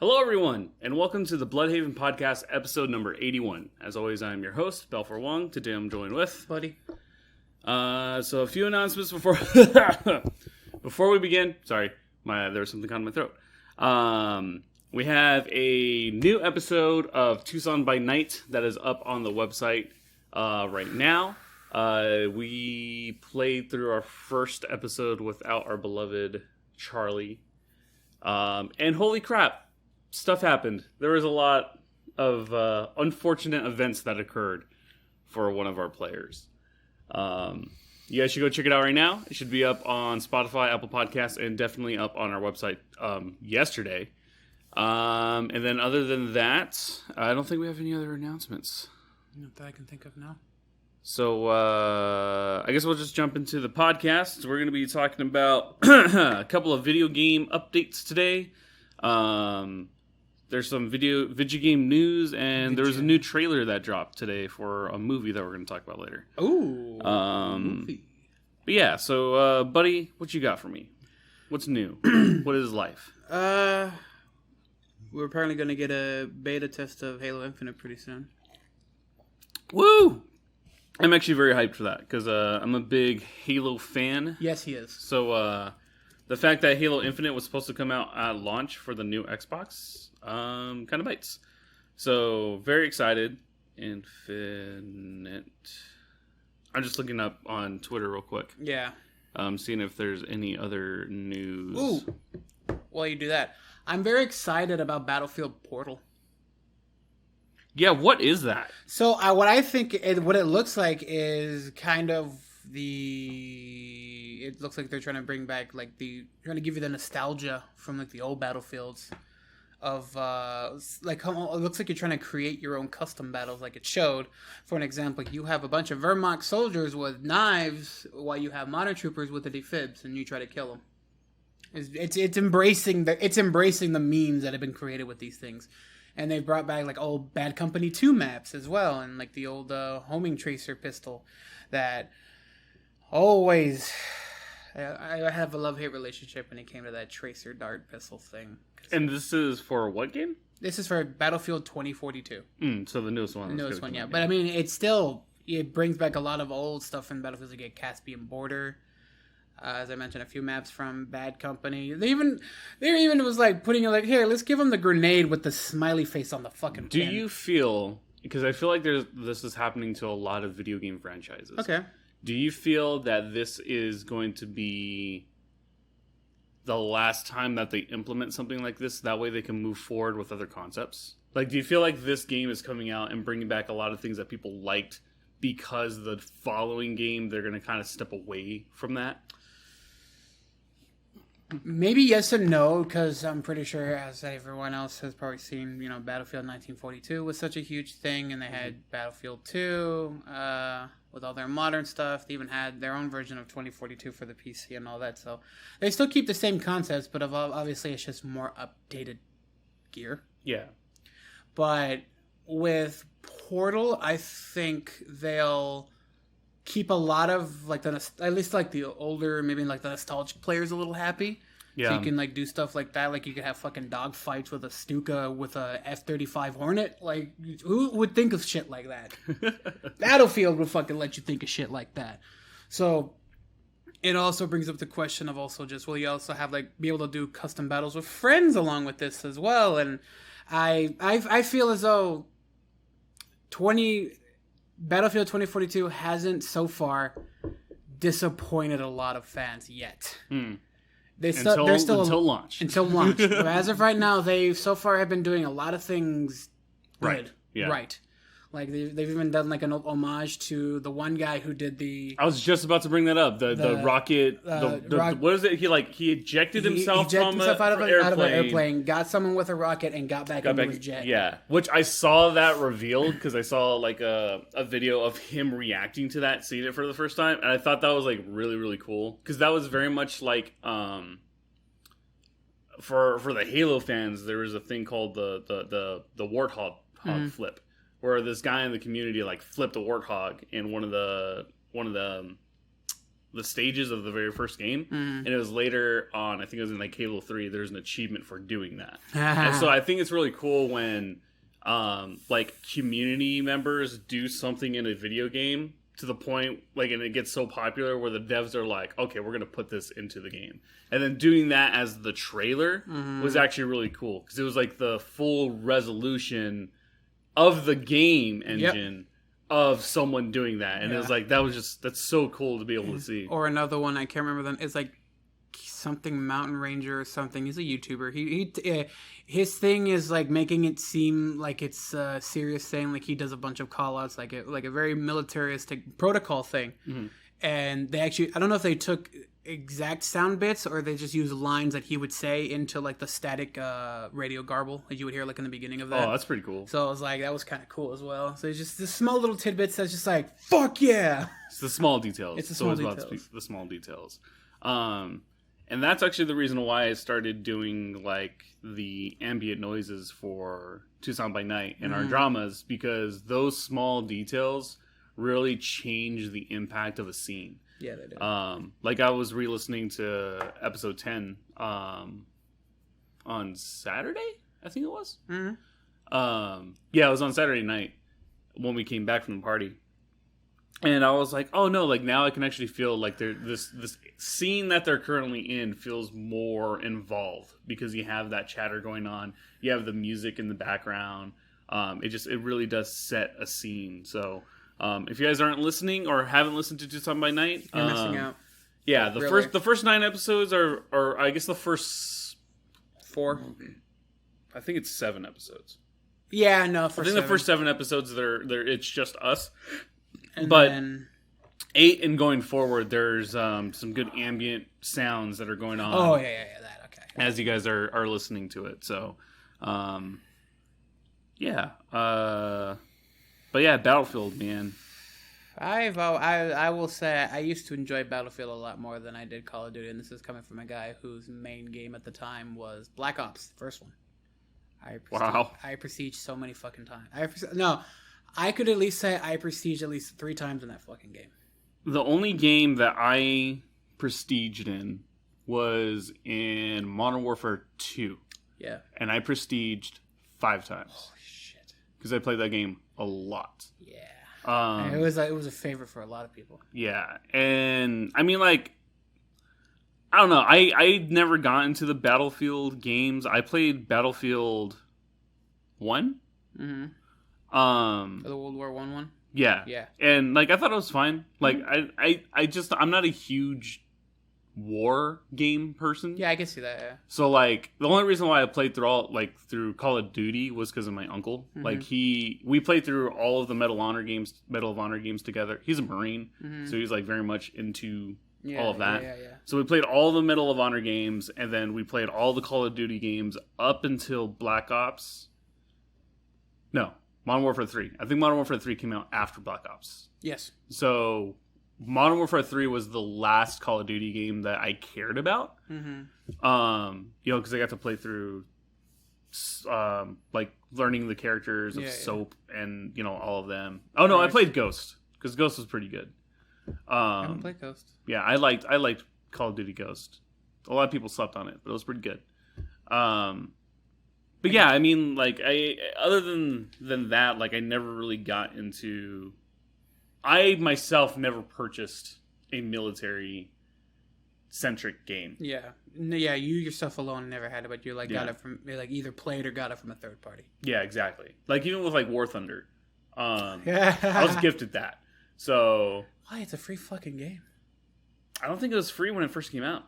Hello, everyone, and welcome to the Bluhdhaven podcast, episode number 81. As always, I am your host, Balfour Wong. Today, I'm joined with Buddy. So a few announcements before before we begin. Sorry, there was something caught in my throat. We have a new episode of Tucson by Night that is up on the website right now. We played through our first episode without our beloved Charlie, and holy crap! Stuff happened. There was a lot of unfortunate events that occurred for one of our players. You guys should go check it out right now. It should be up on Spotify, Apple Podcasts, and definitely up on our website yesterday. And then other than that, I don't think we have any other announcements. Not that I can think of now. So I guess we'll just jump into the podcast. We're going to be talking about a couple of video game updates today. There's some video game news, and there was a new trailer that dropped today for a movie that we're going to talk about later. Ooh, movie. But yeah, so Buddy, what you got for me? What's new? What is life? We're apparently going to get a beta test of Halo Infinite pretty soon. Woo! I'm actually very hyped for that, because I'm a big Halo fan. Yes, he is. So the fact that Halo Infinite was supposed to come out at launch for the new Xbox kind of bites. So very excited. Infinite. I'm just looking up on Twitter real quick. Yeah. Seeing if there's any other news. Ooh. While you do that, I'm very excited about Battlefield Portal. Yeah, what is that? So what I think, what it looks like is kind of it looks like they're trying to bring back trying to give you the nostalgia from the old Battlefields of it looks like you're trying to create your own custom battles like it showed. For an example, you have a bunch of Wehrmacht soldiers with knives while you have modern troopers with the defibs, and you try to kill them. It's embracing the memes that have been created with these things. And they brought back old Bad Company 2 maps as well, and the old homing tracer pistol that always I have a love-hate relationship when it came to that tracer dart pistol thing. And this is for what game? This is for Battlefield 2042. So the newest one. The newest one, yeah. But I mean, it brings back a lot of old stuff from Battlefield. You get Caspian Border. As I mentioned, a few maps from Bad Company. They even was putting it here, let's give them the grenade with the smiley face on the fucking Do pin. you feel, because I feel like this is happening to a lot of video game franchises. Okay. Do you feel that this is going to be the last time that they implement something like this? That way they can move forward with other concepts? Do you feel like this game is coming out and bringing back a lot of things that people liked because the following game, they're going to kind of step away from that? Maybe yes and no, because I'm pretty sure, as everyone else has probably seen, Battlefield 1942 was such a huge thing, and they had Battlefield 2 with all their modern stuff. They even had their own version of 2042 for the PC and all that. So they still keep the same concepts, but obviously it's just more updated gear. Yeah. But with Portal, I think they'll keep a lot of at least the older, maybe the nostalgic players a little happy. Yeah. So you can do stuff like that. You could have fucking dog fights with a Stuka with a F-35 Hornet. Who would think of shit like that? Battlefield would fucking let you think of shit like that. So it also brings up the question of also just, will you also have be able to do custom battles with friends along with this as well? And I feel as though Battlefield 2042 hasn't so far disappointed a lot of fans yet. Until launch. Until launch. But as of right now, they so far have been doing a lot of things good. Right. Yeah. Right. They've even done an homage to the one guy who did the... I was just about to bring that up. The rocket... what is it? He ejected himself out of an airplane. Got someone with a rocket and got back into his jet. Yeah. Which I saw that revealed because I saw a video of him reacting to that, seeing it for the first time. And I thought that was really, really cool. Because that was very much for the Halo fans, there was a thing called the Warthog flip. Where this guy in the community flipped a warthog, and one of the the stages of the very first game, and it was later on. I think it was in like Halo 3. There's an achievement for doing that, and so I think it's really cool when like community members do something in a video game to the point like, and it gets so popular where the devs are like, okay, we're gonna put this into the game, and then doing that as the trailer was actually really cool because it was like the full resolution of the game engine. Of someone doing that, and it was like that's so cool to be able to see. Or another one I can't remember them. It's like something Mountain Ranger or something. He's a YouTuber. His thing is like making it seem like it's a serious thing. Like he does a bunch of call outs, like a very militaristic protocol thing. And they actually, I don't know if they took exact sound bits or they just used lines that he would say into like the static radio garble that you would hear like in the beginning of that. Oh, that's pretty cool. So I was like, that was kind of cool as well. So it's just the small little tidbits that's just like, fuck yeah. It's the small details. It's the small details. About the small details. And that's actually the reason why I started doing like the ambient noises for Tucson by Night and our dramas, because those small details really change the impact of a scene. Yeah, they do. Like I was re-listening to episode 10 on Saturday, I think it was. Yeah, it was on Saturday night when we came back from the party. And I was like, oh no, like now I can actually feel like this scene that they're currently in feels more involved because you have that chatter going on. You have the music in the background. It really does set a scene. So if you guys aren't listening or haven't listened to Tucson by Night, you're missing out. Yeah, the first 9 episodes are I guess the first 4. I think it's 7 episodes. Yeah, no, I think the first 7 episodes they're it's just us. And but then 8 and going forward, there's some good ambient sounds that are going on. Oh yeah, that okay. As you guys are listening to it, so yeah. But yeah, Battlefield, man. I will say I used to enjoy Battlefield a lot more than I did Call of Duty, and this is coming from a guy whose main game at the time was Black Ops, the first one. I prestiged so many fucking times. I could at least say I prestiged at least 3 times in that fucking game. The only game that I prestiged in was in Modern Warfare 2. Yeah. And I prestiged 5 times. Holy shit. Because I played that game a lot. Yeah. It was a favorite for a lot of people. Yeah. And I mean, like, I don't know. I never got into the Battlefield games. I played Battlefield 1. Mm-hmm. The World War I one? Yeah. Yeah. And like I thought it was fine. Like I'm not a huge war game person. Yeah, I can see that, yeah. So like the only reason why I played through Call of Duty was because of my uncle. Mm-hmm. Like we played through all of the Medal of Honor games together. He's a Marine, so he's like very much into all of that. Yeah. So we played all the Medal of Honor games, and then we played all the Call of Duty games up until Black Ops. No. Modern Warfare 3. I think Modern Warfare 3 came out after Black Ops. Yes. So Modern Warfare 3 was the last Call of Duty game that I cared about. Mm-hmm. Because I got to play through, like learning the characters of Soap and all of them. Oh no, I played Ghost because Ghost was pretty good. I haven't played Ghost. Yeah, I liked Call of Duty Ghost. A lot of people slept on it, but it was pretty good. But yeah, I mean, like, other than that, like, I never really got into... I, myself, never purchased a military-centric game. Yeah. Yeah, you yourself alone never had it, but you, like, got it from... like, either played or got it from a third party. Yeah, exactly. Like, even with, like, War Thunder. I was gifted that. So... Why? It's a free fucking game. I don't think it was free when it first came out.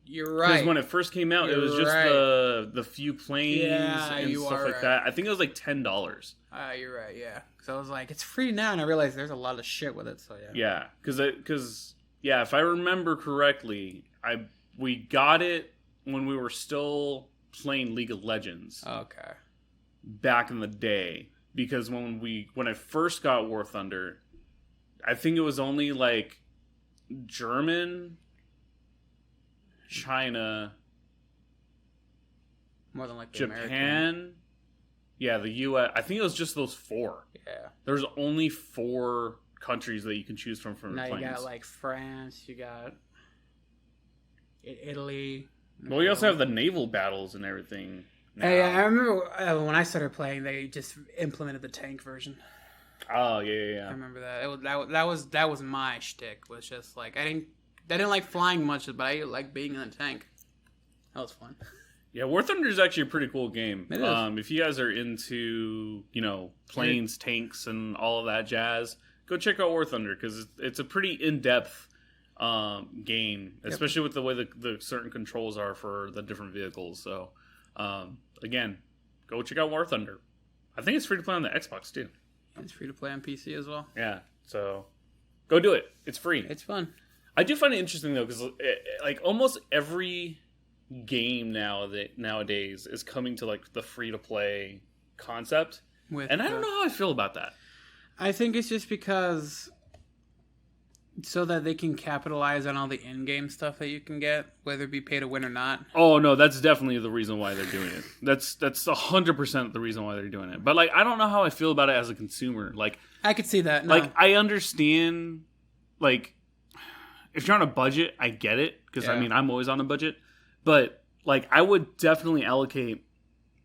You're right. Because when it first came out, it was just the few planes and stuff like that. I think it was like $10. You're right, yeah. Because I was like, it's free now, and I realized there's a lot of shit with it, so yeah. Yeah, because if I remember correctly, we got it when we were still playing League of Legends. Okay. Back in the day. Because when I first got War Thunder, I think it was only like German... China, more than like Japan, American. Yeah, the U.S. I think it was just those 4. Yeah, there's only 4 countries that you can choose from now the planes. you got like France, you got Italy. Well, you also have the naval battles and everything. Now. Hey, I remember when I started playing, they just implemented the tank version. Oh yeah. I remember that. That was my shtick. Was just like I didn't like flying much, but I like being in a tank. That was fun. Yeah, War Thunder is actually a pretty cool game. It is. If you guys are into planes, tanks, and all of that jazz, go check out War Thunder because it's a pretty in-depth game, especially with the way the certain controls are for the different vehicles. So, again, go check out War Thunder. I think it's free to play on the Xbox too. It's free to play on PC as well. Yeah, so go do it. It's free. It's fun. I do find it interesting though because like almost every game nowadays is coming to like the free to play concept, and I don't know how I feel about that. I think it's just because so that they can capitalize on all the in-game stuff that you can get, whether it be pay to win or not. Oh no, that's definitely the reason why they're doing it. That's 100% the reason why they're doing it. But like, I don't know how I feel about it as a consumer. Like, I could see that. No. Like, I understand. Like, if you're on a budget, I get it because I mean, I'm always on a budget. But like, I would definitely allocate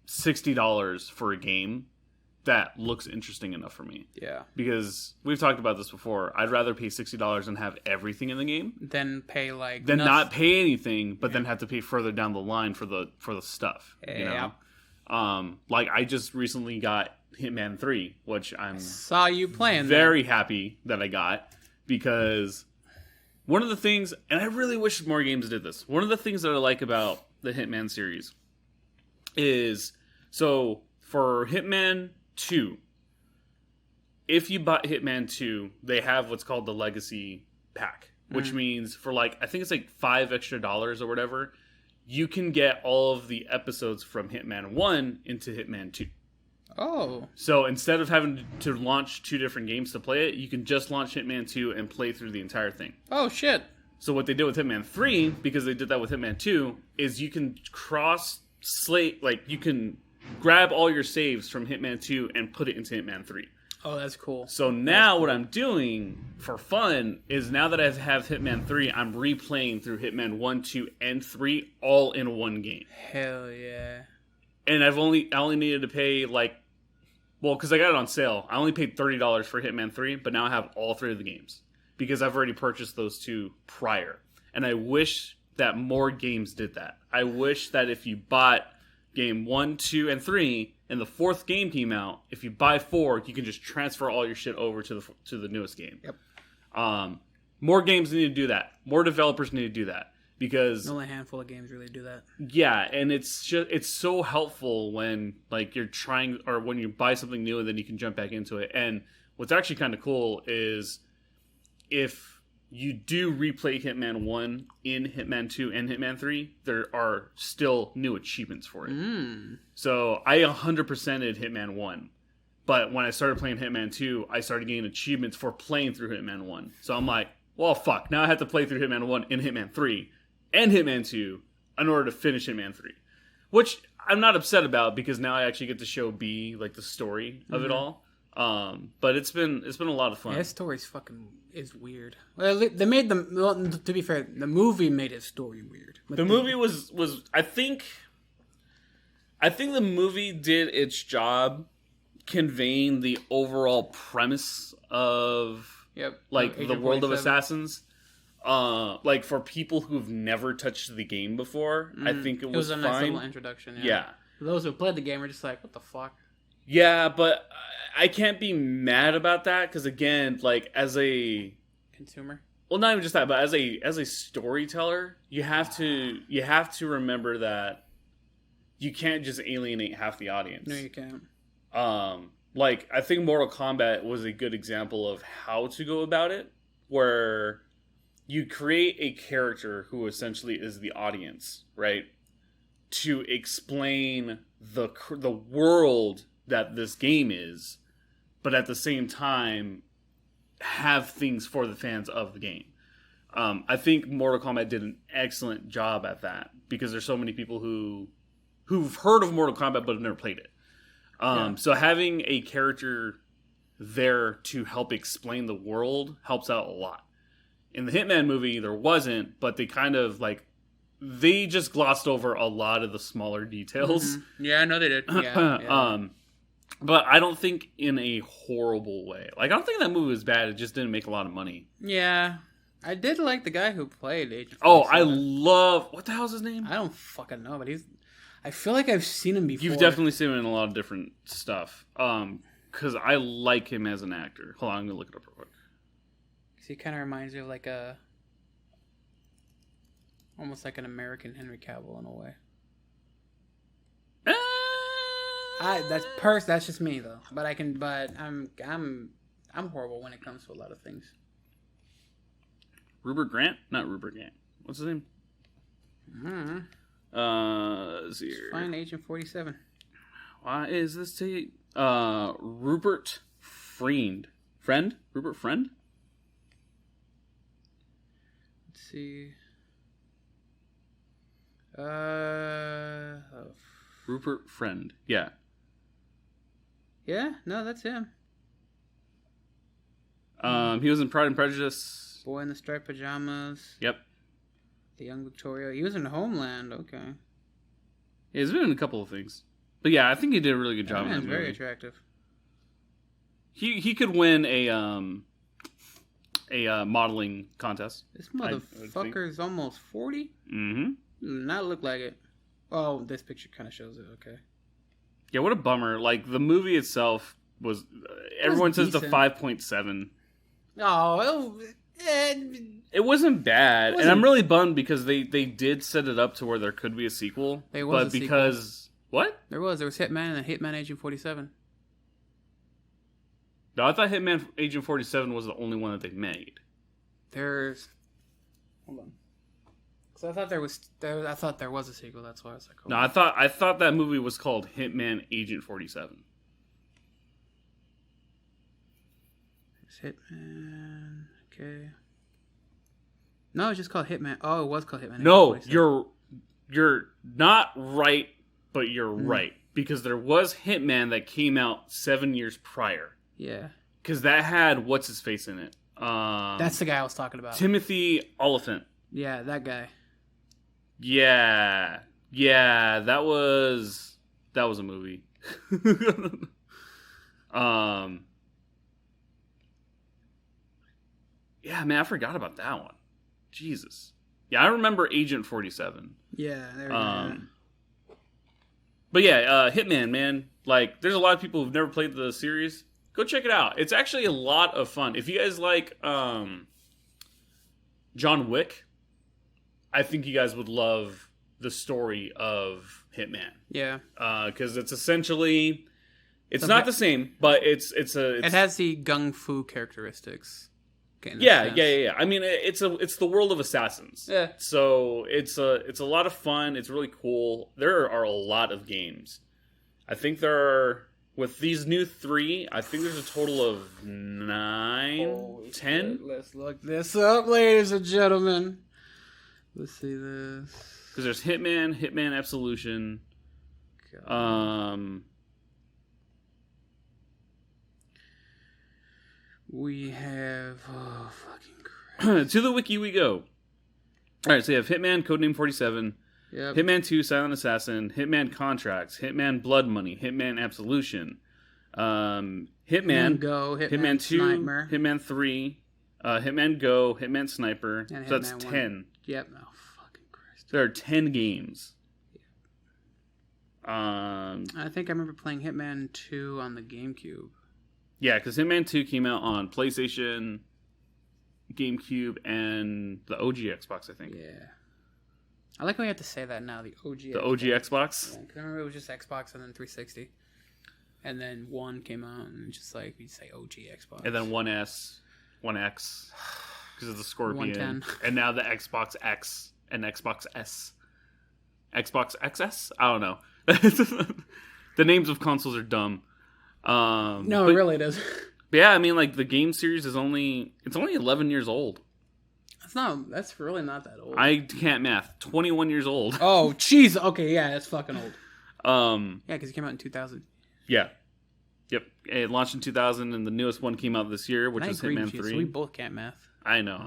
$60 for a game that looks interesting enough for me. Yeah. Because we've talked about this before. I'd rather pay $60 and have everything in the game than pay like than not pay anything, but then have to pay further down the line for the stuff. You know? Like I just recently got Hitman 3, which I saw you playing. Very happy that I got because one of the things, and I really wish more games did this. One of the things that I like about the Hitman series is so for Hitman 2, if you bought Hitman 2, they have what's called the Legacy Pack, which means for like, I think it's like $5 extra or whatever, you can get all of the episodes from Hitman 1 into Hitman 2. Oh. So instead of having to launch 2 different games to play it, you can just launch Hitman 2 and play through the entire thing. Oh, shit. So what they did with Hitman 3, because they did that with Hitman 2, is you can cross-slate, like you can grab all your saves from Hitman 2 and put it into Hitman 3. Oh, that's cool. So now what I'm doing for fun is now that I have Hitman 3, I'm replaying through Hitman 1, 2, and 3 all in one game. Hell yeah. And I only needed to pay like, well, because I got it on sale. I only paid $30 for Hitman 3, but now I have all 3 of the games because I've already purchased those 2 prior. And I wish that more games did that. I wish that if you bought game 1, 2, and 3, and the 4th game came out, if you buy 4, you can just transfer all your shit over to the newest game. Yep. More games need to do that. More developers need to do that because only a handful of games really do that. Yeah, and it's so helpful when like you're trying or when you buy something new and then you can jump back into it. And what's actually kind of cool is if you do replay Hitman 1 in Hitman 2 and Hitman 3, there are still new achievements for it. So I 100%ed Hitman 1. But when I started playing Hitman 2, I started getting achievements for playing through Hitman 1. So I'm like, well, fuck. Now I have to play through Hitman 1 in Hitman 3 and Hitman 2 in order to finish Hitman 3. Which I'm not upset about because now I actually get to show B, like, the story of it all. But it's been a lot of fun. Yeah, his story's is weird. Well, they made to be fair, the movie made his story weird. The movie was I think the movie did its job conveying the overall premise of like the world of Assassins. Like for people who've never touched the game before, I think it was a fine. Nice little introduction. Yeah. For those who played the game are just like, what the fuck? Yeah, but I can't be mad about that because again, like as a consumer, well, not even just that, but as a storyteller, you have to remember that you can't just alienate half the audience. No, you can't. Like I think Mortal Kombat was a good example of how to go about it, where you create a character who essentially is the audience, right? To explain the world that this game is, but at the same time have things for the fans of the game. I think Mortal Kombat did an excellent job at that because there's so many people who've heard of Mortal Kombat but have never played it. So having a character there to help explain the world helps out a lot. In the Hitman movie, there wasn't, but they kind of like they just glossed over a lot of the smaller details. Mm-hmm. Yeah, I know they did. Yeah. But I don't think in a horrible way. Like, I don't think that movie was bad. It just didn't make a lot of money. Yeah. I did like the guy who played Agent 47. Oh, I love... What the hell's his name? I don't fucking know, but I feel like I've seen him before. You've definitely seen him in a lot of different stuff. Because I like him as an actor. Hold on, I'm going to look it up real quick. He kind of reminds me of like a... Almost like an American Henry Cavill in a way. That's just me though. But I'm horrible when it comes to a lot of things. Rupert Grant? Not Rupert Grant. What's his name? Let's see here. Find Agent 47. Why is this Rupert Friend? Rupert Friend? Let's see. Rupert Friend. Yeah. Yeah? No, that's him. He was in Pride and Prejudice. Boy in the Striped Pajamas. Yep. The Young Victoria. He was in Homeland. Okay. Yeah, he's been in a couple of things. But yeah, I think he did a really good job in that movie. Very attractive. He could win a modeling contest. This motherfucker's almost 40? Mm-hmm. Not look like it. Oh, this picture kind of shows it. Okay. Yeah, what a bummer. Like, the movie itself was... everyone says decent. The 5.7. Oh, it wasn't bad. And I'm really bummed because they did set it up to where there could be a sequel. There was but because... What? There was Hitman and Hitman Agent 47. No, I thought Hitman Agent 47 was the only one that they made. Hold on. So I thought there was a sequel. That's why I was like, oh. No, I thought that movie was called Hitman Agent 47. It's Hitman. Okay. No, it's just called Hitman. Oh, it was called Hitman. No, you're not right, but you're right because there was Hitman that came out 7 years prior. Yeah. Because that had what's his face in it. That's the guy I was talking about. Timothy Oliphant. Yeah, that guy. Yeah, that was a movie. Yeah, man, I forgot about that one. Jesus. Yeah, I remember Agent 47. Yeah, there we go. But yeah, Hitman, man. Like, there's a lot of people who've never played the series. Go check it out. It's actually a lot of fun. If you guys like John Wick, I think you guys would love the story of Hitman. Yeah. Because it's essentially... It's not the same, but it has the gung fu characteristics. Yeah. I mean, it's the world of assassins. Yeah. So it's a lot of fun. It's really cool. There are a lot of games. I think there are, with these new 3, I think there's a total of 9, 10. Let's look this up, ladies and gentlemen. Let's see this. Because there's Hitman Absolution. God. We have... Oh, fucking Christ. To the wiki we go. Alright, so you have Hitman, Codename 47. Yep. Hitman 2, Silent Assassin. Hitman Contracts. Hitman Blood Money. Hitman Absolution. Hitman Go. Hitman 2. Sniper. Hitman 3. Hitman Go. Hitman Sniper. And so Hitman that's 1. 10. Yep. Oh, fucking Christ. There are 10 games. I think I remember playing Hitman 2 on the GameCube. Yeah, because Hitman 2 came out on PlayStation, GameCube, and the OG Xbox, I think. Yeah. I like how you have to say that now, the OG Xbox. The OG Xbox? Yeah, because I remember it was just Xbox and then 360. And then 1 came out and just like, we say OG Xbox. And then 1S, 1X, because of the Scorpion. 110. And now the Xbox X and Xbox S. Xbox XS? I don't know. The names of consoles are dumb. No, it really does. Yeah, I mean, like, the game series is only 11 years old. That's really not that old. I can't math. 21 years old. Oh, jeez. Okay, yeah, that's fucking old. Yeah, because it came out in 2000. Yeah. Yep, it launched in 2000, and the newest one came out this year, which is Hitman 3. So we both can't math. I know.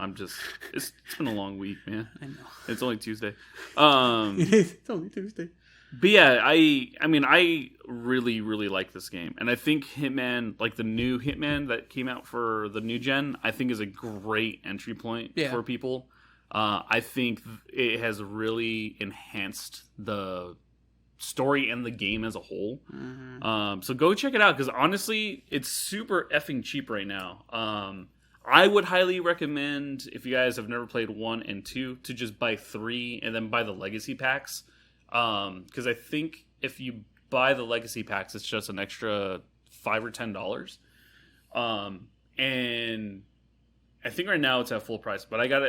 It's been a long week, man. I know. It's only Tuesday. It's only Tuesday. But yeah, I really, really like this game. And I think Hitman, like the new Hitman that came out for the new gen, I think is a great entry point for people. I think it has really enhanced the story and the game as a whole. Mm-hmm. So go check it out, because honestly, it's super effing cheap right now. I would highly recommend, if you guys have never played 1 and 2, to just buy 3 and then buy the legacy packs. Because I think if you buy the legacy packs, it's just an extra $5 or $10. And I think right now it's at full price, but I got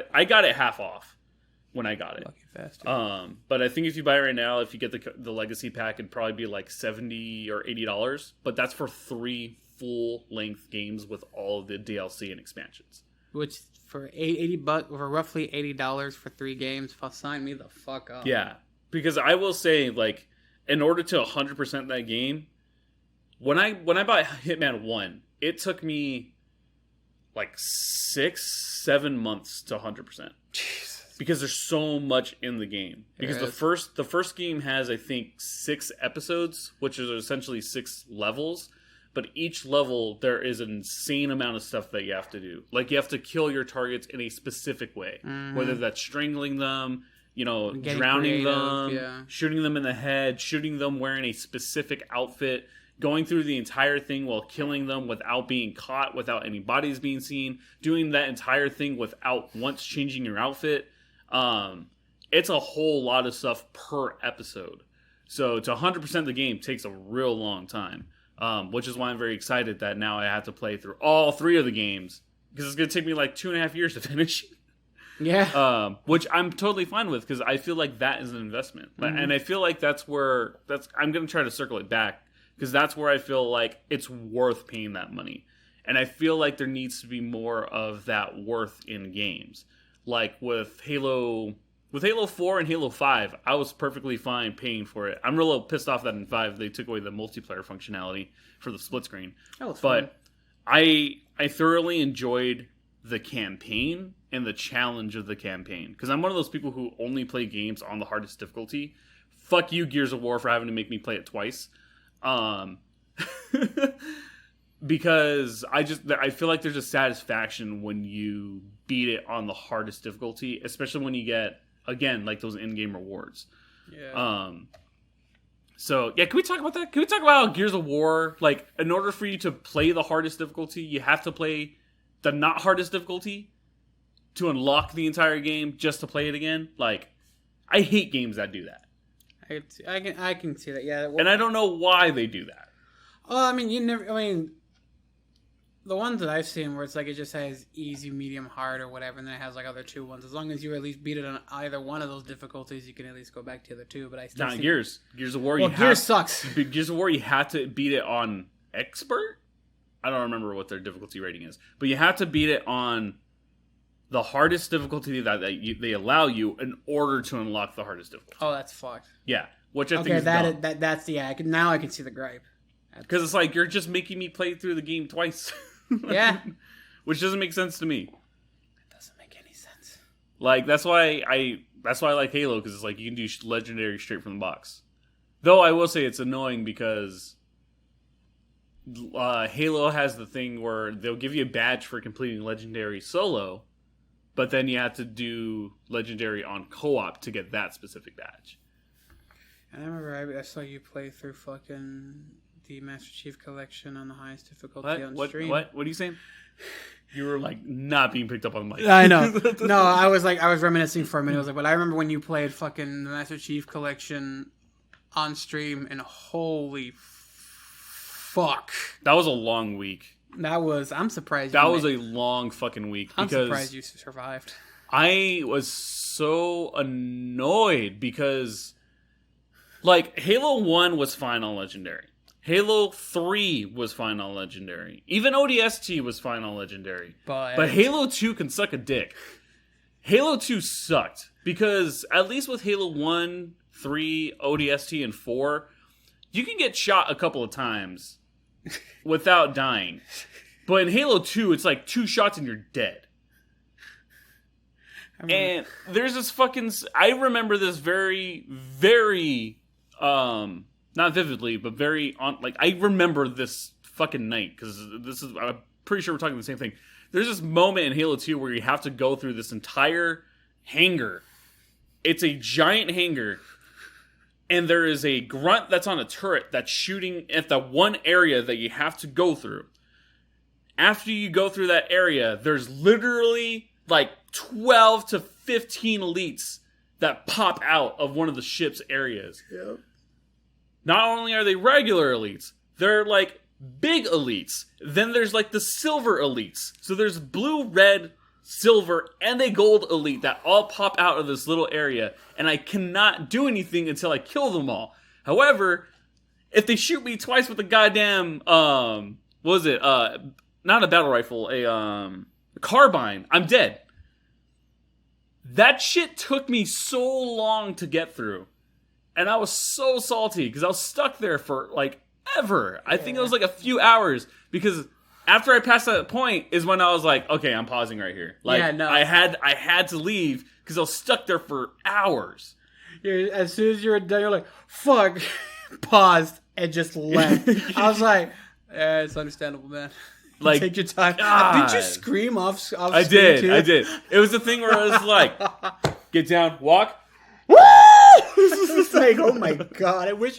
it half off when I got it. Lucky bastard. But I think if you buy it right now, if you get the legacy pack, it'd probably be like $70 or $80. But that's for 3 full-length games with all of the DLC and expansions. Which for $80 or roughly $80 for 3 games, sign me the fuck up. Yeah, because I will say, like, in order to 100% that game, when I bought Hitman 1, it took me like 6-7 months to 100%. Jesus. Because there's so much in the game. Because the first game has, I think, 6 episodes, which is essentially 6 levels. But each level, there is an insane amount of stuff that you have to do. Like, you have to kill your targets in a specific way. Mm-hmm. Whether that's strangling them, drowning them, shooting them in the head, shooting them wearing a specific outfit, going through the entire thing while killing them without being caught, without any bodies being seen, doing that entire thing without once changing your outfit. It's a whole lot of stuff per episode. So to 100% the game takes a real long time. Which is why I'm very excited that now I have to play through all 3 of the games, because it's going to take me like 2.5 years to finish. Yeah. Which I'm totally fine with, because I feel like that is an investment. Mm-hmm. And I feel like I'm going to try to circle it back, because that's where I feel like it's worth paying that money. And I feel like there needs to be more of that worth in games. Like with Halo 4 and Halo 5, I was perfectly fine paying for it. I'm real pissed off that in 5 they took away the multiplayer functionality for the split screen. That was fun. But I thoroughly enjoyed the campaign and the challenge of the campaign. Because I'm one of those people who only play games on the hardest difficulty. Fuck you, Gears of War, for having to make me play it twice. Because I feel like there's a satisfaction when you beat it on the hardest difficulty, especially when you get, again, like those in-game rewards. Yeah. So, yeah, can we talk about that? Can we talk about how Gears of War, like, in order for you to play the hardest difficulty, you have to play the not hardest difficulty to unlock the entire game just to play it again? Like, I hate games that do that. I can see that, yeah. And I don't know why they do that. The ones that I've seen where it's like it just has easy, medium, hard, or whatever, and then it has like other 2 ones. As long as you at least beat it on either one of those difficulties, you can at least go back to the other 2. But I still not Gears of War. Gears sucks. Gears of War, you have to beat it on expert. I don't remember what their difficulty rating is, but you have to beat it on the hardest difficulty that they allow you in order to unlock the hardest difficulty. Oh, that's fucked. Yeah, which I think is dumb. That's now I can see the gripe. Because it's like you're just making me play through the game twice. Yeah. Which doesn't make sense to me. It doesn't make any sense. Like, that's why I like Halo, because it's like you can do Legendary straight from the box. Though I will say it's annoying because Halo has the thing where they'll give you a badge for completing Legendary solo, but then you have to do Legendary on co-op to get that specific badge. And I remember I saw you play through fucking the Master Chief Collection on the highest difficulty on stream. What are you saying? You were like not being picked up on the mic. I know. No, I was reminiscing for a minute. I was like, but I remember when you played fucking the Master Chief Collection on stream, and holy fuck. That was a long week. I'm surprised. That was a long fucking week. I'm surprised you survived. I was so annoyed because, like, Halo 1 was fine on Legendary. Halo 3 was fine on Legendary. Even ODST was fine on Legendary. But Halo 2 can suck a dick. Halo 2 sucked. Because, at least with Halo 1, 3, ODST, and 4, you can get shot a couple of times without dying. But in Halo 2, it's like 2 shots and you're dead. And there's this fucking... I remember this very, very... not vividly, but very... I remember this fucking night, because this is... I'm pretty sure we're talking the same thing. There's this moment in Halo 2 where you have to go through this entire hangar. It's a giant hangar, and there is a grunt that's on a turret that's shooting at the one area that you have to go through. After you go through that area, there's literally like 12 to 15 elites that pop out of one of the ship's areas. Yep. Not only are they regular elites, they're like big elites. Then there's like the silver elites. So there's blue, red, silver, and a gold elite that all pop out of this little area. And I cannot do anything until I kill them all. However, if they shoot me twice with a goddamn, what was it? Not a battle rifle, a carbine, I'm dead. That shit took me so long to get through. And I was so salty because I was stuck there for like ever. I think it was like a few hours, because after I passed that point is when I was like, okay, I'm pausing right here. Like, I had to leave because I was stuck there for hours. As soon as you were done, you're like, fuck. Paused and just left. I was like, it's understandable, man. Like, take your time. Did you scream off I did. Too? I did. It was the thing where I was like, get down, walk. Woo! It's like, oh my god! I wish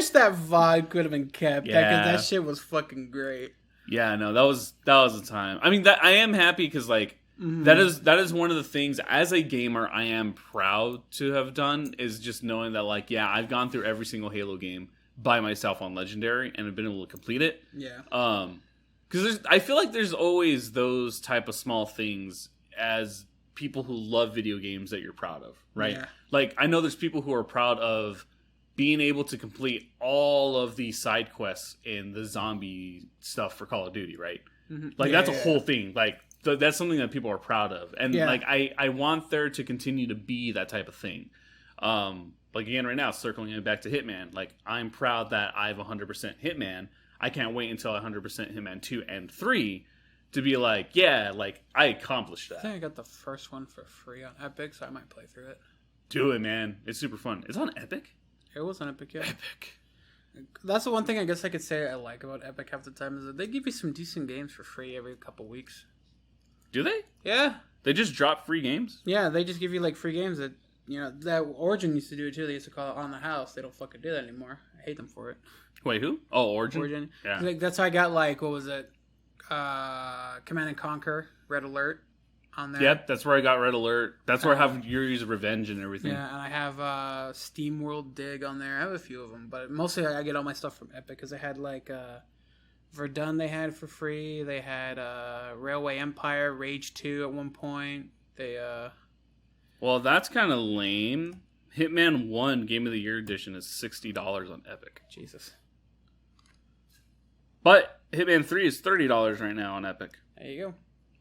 that vibe could have been kept. Yeah, because that shit was fucking great. Yeah, no, that was the time. I mean, that I am happy because like that is one of the things as a gamer I am proud to have done, is just knowing that like, yeah, I've gone through every single Halo game by myself on Legendary and have been able to complete it. Yeah. Because I feel like there's always those type of small things as people who love video games that you're proud of, right? Yeah. Like, I know there's people who are proud of being able to complete all of the side quests in the zombie stuff for Call of Duty, right? Mm-hmm. Like, that's a whole thing. Like, that's something that people are proud of. And, like, I want there to continue to be that type of thing. Like, again, right now, circling it back to Hitman, like, I'm proud that I've 100% Hitman. I can't wait until 100% Hitman 2 and 3 to be like, yeah, like, I accomplished that. I think I got the first one for free on Epic, so I might play through it. Do it, man. It's super fun. It's on Epic? It was on Epic, yeah. Epic. That's the one thing I guess I could say I like about Epic half the time, is that they give you some decent games for free every couple weeks. Do they? Yeah. They just drop free games? Yeah, they just give you, like, free games that, you know, that Origin used to do it, too. They used to call it On the House. They don't fucking do that anymore. I hate them for it. Wait, who? Oh, Origin? Yeah. Like, that's how I got, like, what was it? Command & Conquer, Red Alert on there. Yep, that's where I got Red Alert. That's where I have Yuri's Revenge and everything. Yeah, and I have SteamWorld Dig on there. I have a few of them, but mostly I get all my stuff from Epic, because they had, like, Verdun they had for free. They had Railway Empire, Rage 2 at one point. They, Well, that's kind of lame. Hitman 1 Game of the Year Edition is $60 on Epic. Jesus. But Hitman 3 is $30 right now on Epic. There you go.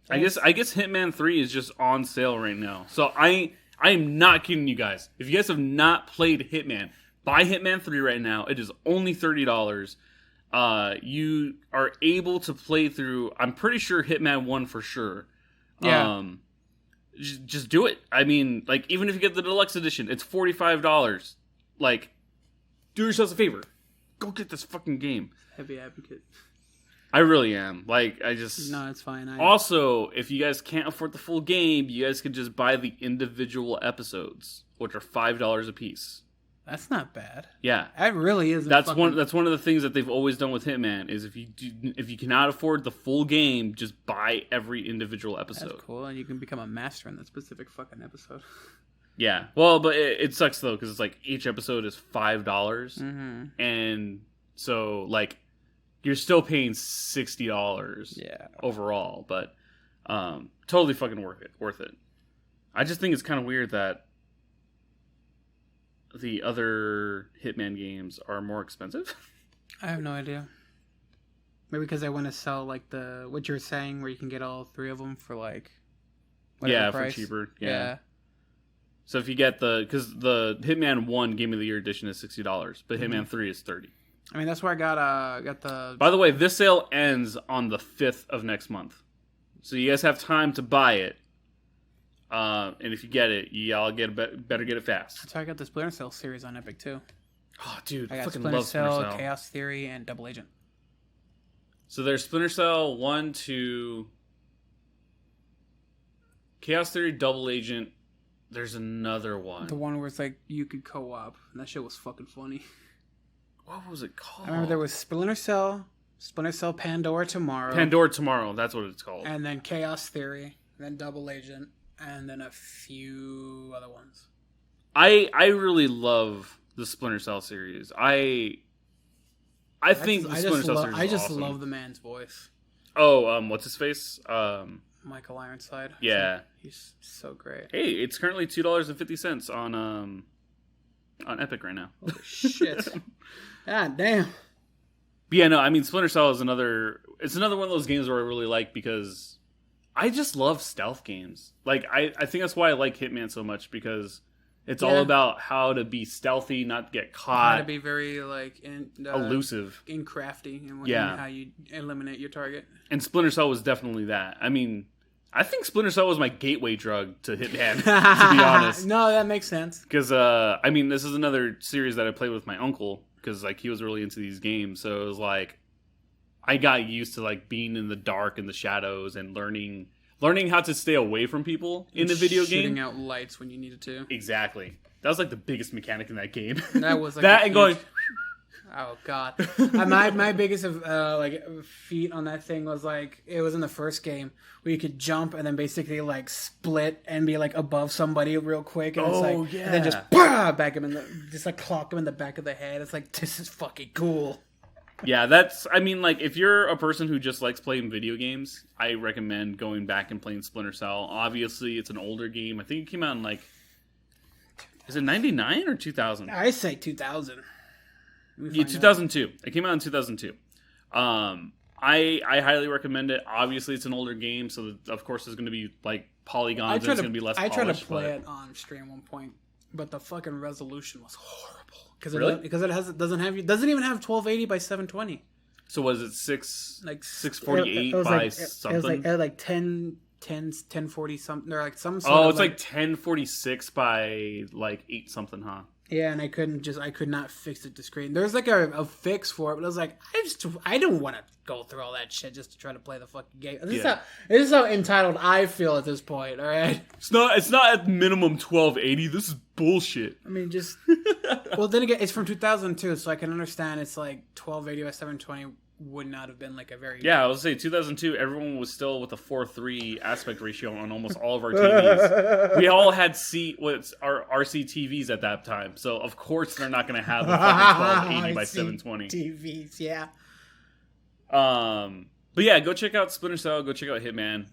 Thanks. I guess Hitman 3 is just on sale right now. So I am not kidding you guys. If you guys have not played Hitman, buy Hitman 3 right now. It is only $30. You are able to play through, I'm pretty sure, Hitman 1 for sure. Yeah. Just do it. I mean, like, even if you get the deluxe edition, it's $45. Like, do yourselves a favor. Go get this fucking game. Heavy advocate. I really am. Like, I just... No, it's fine. Also, if you guys can't afford the full game, you guys could just buy the individual episodes, which are $5 a piece. That's not bad. Yeah. That really isn't. That's one of the things that they've always done with Hitman, is if you cannot afford the full game, just buy every individual episode. That's cool, and you can become a master in that specific fucking episode. Yeah. Well, but it sucks, though, because it's like each episode is $5. Mm-hmm. And so, like, you're still paying $60 overall. But totally fucking worth it. I just think it's kind of weird that the other Hitman games are more expensive. I have no idea. Maybe because they want to sell, like, what you were saying, where you can get all three of them for, like, whatever price. For cheaper. Yeah. So if you get because the Hitman 1 Game of the Year edition is $60, but Hitman 3 is $30. I mean, that's where I got the. By the way, this sale ends on the 5th of next month. So you guys have time to buy it. And if you get it, y'all better get it fast. That's why I got the Splinter Cell series on Epic too. Oh, dude, I got fucking Splinter love Splinter Cell, Cell. Chaos Theory, and Double Agent. So there's Splinter Cell 1, 2, Chaos Theory, Double Agent. There's another one. The one where it's like you could co-op, and that shit was fucking funny. What was it called? I remember there was Splinter Cell Pandora Tomorrow. Pandora Tomorrow, that's what it's called. And then Chaos Theory, then Double Agent, and then a few other ones. I really love the Splinter Cell series. I think the Splinter Cell series is awesome. love the man's voice. Oh, what's his face? Michael Ironside. Yeah. He's so great. Hey, it's currently $2.50 on Epic right now. Holy shit. God damn. But yeah, no, I mean Splinter Cell is another one of those games where I really like because I just love stealth games. Like I think that's why I like Hitman so much because it's all about how to be stealthy, not get caught. How to be very elusive and crafty in how you eliminate your target. And Splinter Cell was definitely that. I mean, I think Splinter Cell was my gateway drug to Hitman, to be honest. No, that makes sense. Because, I mean, this is another series that I played with my uncle, because, like, he was really into these games. So it was like, I got used to, like, being in the dark and the shadows and learning how to stay away from people in a video game. Shooting out lights when you needed to. Exactly. That was, like, the biggest mechanic in that game. That was, like, that and going... Oh god, my biggest feat on that thing was like it was in the first game where you could jump and then basically like split and be like above somebody real quick and and then just back him clock him in the back of the head. It's like this is fucking cool. Yeah, I mean, like, if you're a person who just likes playing video games, I recommend going back and playing Splinter Cell. Obviously, it's an older game. I think it came out in like, is it 99 or 2000? I say 2000. Yeah, 2002. It came out in 2002. I highly recommend it. Obviously, it's an older game, so of course there's going to be like polygons. And it's going to be less polished. I tried to play it on stream at one point, but the fucking resolution was horrible because it doesn't even have 1280 by 720. So was it 648 by something? It was like 1040 something or like some. It's like 1046 by like 8 something, huh? Yeah, and I could not fix it to screen. There's like a fix for it, but I was like, I don't want to go through all that shit just to try to play the fucking game. This is how entitled I feel at this point. All right, it's not at minimum 1280. This is bullshit. I mean, just well, then again, it's from 2002, so I can understand. It's like 1280 by 720 would not have been like a very I was say 2002. Everyone was still with a 4:3 aspect ratio on almost all of our TVs. We all had our RC TVs at that time, so of course they're not going to have a fucking 1280 by 720 TVs. Yeah. But yeah, go check out Splinter Cell. Go check out Hitman.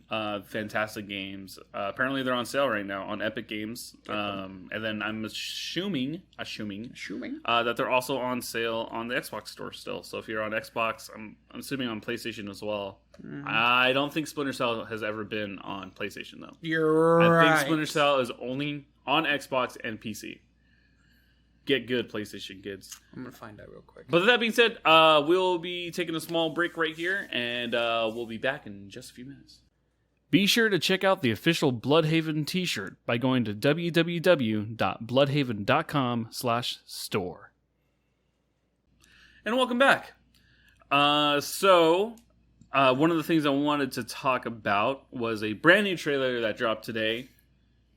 Fantastic games. Apparently they're on sale right now on Epic Games. And then I'm assuming that they're also on sale on the Xbox store still. So if you're on Xbox, I'm assuming on PlayStation as well. Mm-hmm. I don't think Splinter Cell has ever been on PlayStation though. You're right. I think Splinter Cell is only on Xbox and PC. Get good, PlayStation kids. I'm going to find out real quick. But with that being said, we'll be taking a small break right here, and we'll be back in just a few minutes. Be sure to check out the official Bluhdhaven t-shirt by going to www.bluhdhaven.com/store. And welcome back. So, one of the things I wanted to talk about was a brand new trailer that dropped today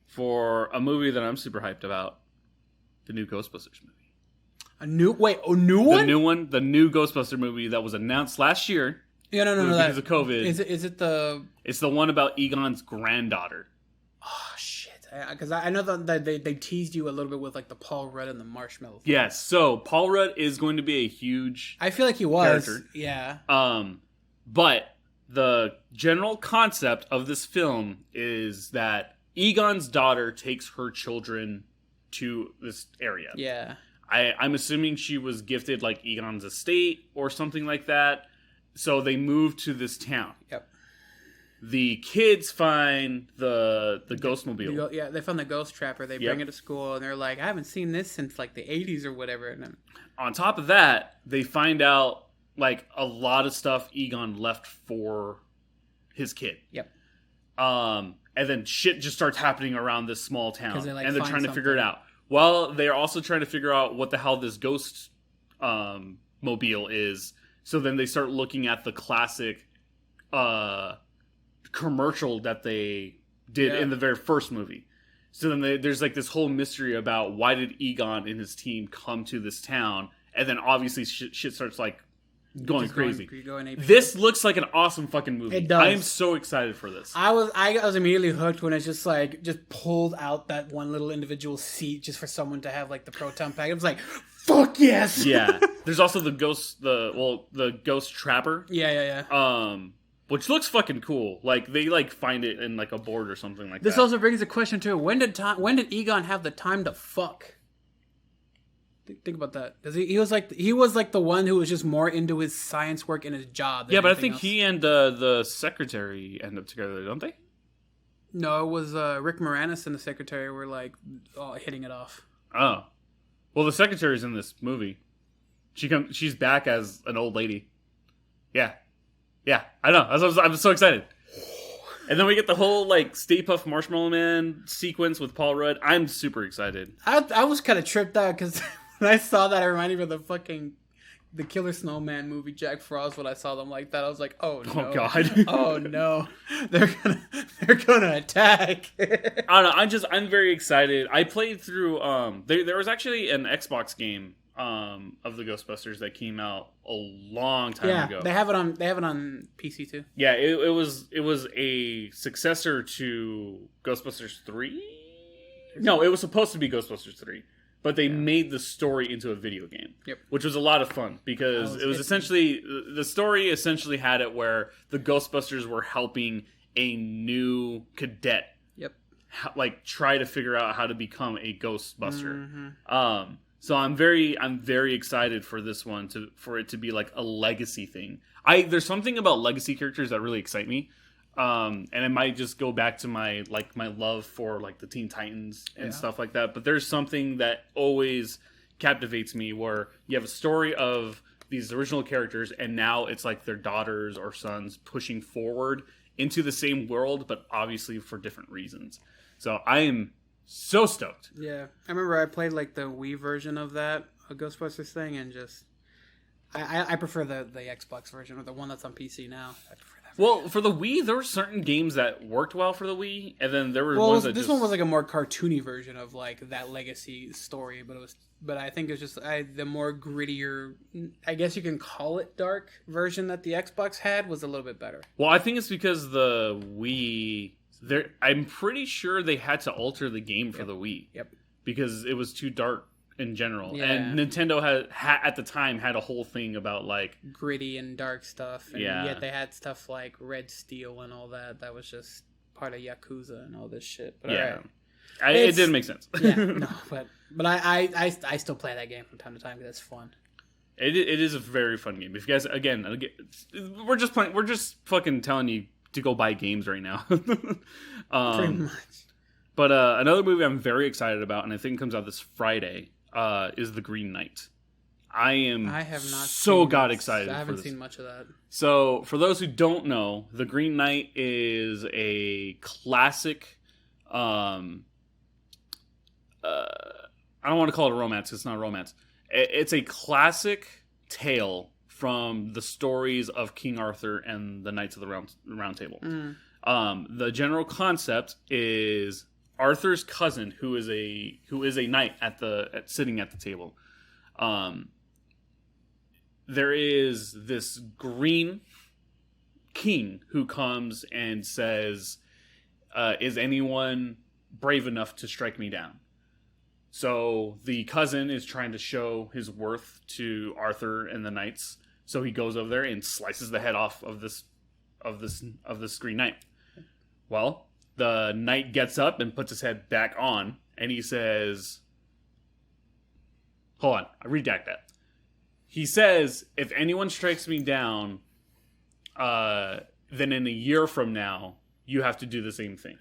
for a movie that I'm super hyped about. The new Ghostbusters movie. A new one? The new Ghostbuster movie that was announced last year. Yeah, no. Because of COVID. Is it the... It's the one about Egon's granddaughter. Oh, shit. Because I know that they teased you a little bit with like the Paul Rudd and the marshmallow thing. Yes, so Paul Rudd is going to be a huge I feel like he was. Character. Yeah. But the general concept of this film is that Egon's daughter takes her children to this area. Yeah. I'm assuming she was gifted like Egon's estate or something like that. So they moved to this town. Yep. The kids find the Ghostmobile. Yeah, they found the ghost trapper. They bring it to school, and they're like, I haven't seen this since like the 80s or whatever. And then... On top of that, they find out like a lot of stuff Egon left for his kid. Yep. And then shit just starts happening around this small town, and they're trying to figure it out. Well, they're also trying to figure out what the hell this ghost mobile is. So then they start looking at the classic commercial that they did in the very first movie. So then there's like this whole mystery about why did Egon and his team come to this town, and then obviously shit starts like going crazy. This looks like an awesome fucking movie. It does. I am so excited for this. I was immediately hooked when it just pulled out that one little individual seat just for someone to have like the proton pack. It was like, fuck yes. Yeah. There's also the ghost trapper. Yeah. Which looks fucking cool. Like they like find it in like a board or something like that. This also brings a question too. When did Egon have the time to fuck? Think about that. He was like the one who was just more into his science work and his job. Yeah, but I think he and the secretary end up together, don't they? No, it was Rick Moranis and the secretary were like hitting it off. Oh, well, the secretary's in this movie. She's back as an old lady. Yeah, I know. I'm so excited. And then we get the whole like Stay Puft Marshmallow Man sequence with Paul Rudd. I'm super excited. I was kind of tripped out because when I saw that, it reminded me of the Killer Snowman movie, Jack Frost. When I saw them like that, I was like, oh no, oh god, oh no, they're gonna attack. I don't know. I'm very excited. I played through. There was actually an Xbox game of the Ghostbusters that came out a long time ago. They have it on PC too. Yeah, it was a successor to Ghostbusters 3. No, it was supposed to be Ghostbusters 3. But they made the story into a video game, which was a lot of fun because it was essentially the story essentially had it where the Ghostbusters were helping a new cadet, like try to figure out how to become a Ghostbuster. Mm-hmm. So I'm very excited for this one for it to be like a legacy thing. There's something about legacy characters that really excite me. And it might just go back to my love for like the Teen Titans and stuff like that. But there's something that always captivates me where you have a story of these original characters and now it's like their daughters or sons pushing forward into the same world, but obviously for different reasons. So I am so stoked. Yeah. I remember I played like the Wii version of that, a Ghostbusters thing, and just I prefer the Xbox version or the one that's on PC now. I prefer that. Well, for the Wii, there were certain games that worked well for the Wii, and then there were ones that this one was like a more cartoony version of like that legacy story, but I think it was just the more grittier, I guess you can call it dark version that the Xbox had was a little bit better. Well, I think it's because the Wii, I'm pretty sure they had to alter the game for the Wii. Yep. Because it was too dark in general. Yeah. And Nintendo had at the time had a whole thing about like gritty and dark stuff, and yet they had stuff like Red Steel and all that was just part of Yakuza and all this shit. But it didn't make sense. No, but I still play that game from time to time because it's fun. It is a very fun game. If you guys again we're just fucking telling you to go buy games right now. Pretty much. But another movie I'm very excited about, and I think comes out this Friday, is The Green Knight. I have not so excited for this. I haven't seen much of that. So, for those who don't know, The Green Knight is a classic. I don't want to call it a romance. It's not a romance. It's a classic tale from the stories of King Arthur and the Knights of the Round Table. Mm. The general concept is Arthur's cousin, who is a knight sitting at the table. There is this green king who comes and says, "Is anyone brave enough to strike me down?" So the cousin is trying to show his worth to Arthur and the knights. So he goes over there and slices the head off of this Green Knight. Well, the knight gets up and puts his head back on, and he says, hold on, I redact that. He says, if anyone strikes me down, then in a year from now, you have to do the same thing.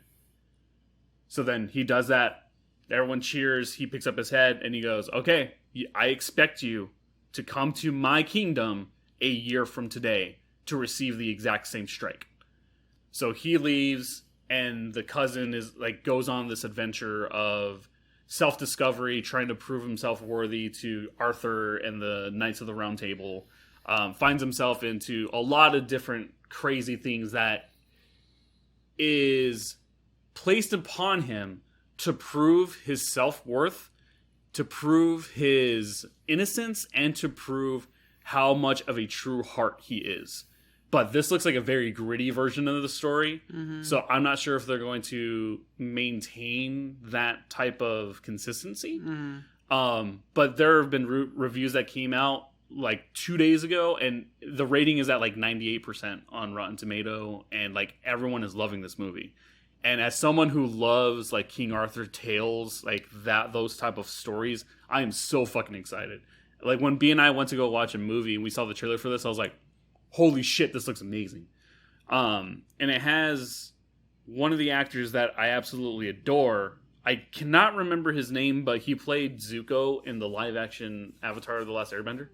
So then he does that. Everyone cheers. He picks up his head and he goes, okay, I expect you to come to my kingdom a year from today to receive the exact same strike. So he leaves, and the cousin is like goes on this adventure of self-discovery, trying to prove himself worthy to Arthur and the Knights of the Round Table. Finds himself into a lot of different crazy things that is placed upon him to prove his self-worth, to prove his innocence, and to prove how much of a true heart he is. But this looks like a very gritty version of the story. Mm-hmm. So I'm not sure if they're going to maintain that type of consistency. Mm-hmm. But there have been reviews that came out like 2 days ago, and the rating is at like 98% on Rotten Tomato, and like everyone is loving this movie. And as someone who loves like King Arthur tales, like those type of stories, I am so fucking excited. Like when B and I went to go watch a movie and we saw the trailer for this, I was like, holy shit, this looks amazing. And it has one of the actors that I absolutely adore. I cannot remember his name, but he played Zuko in the live action Avatar: The Last Airbender.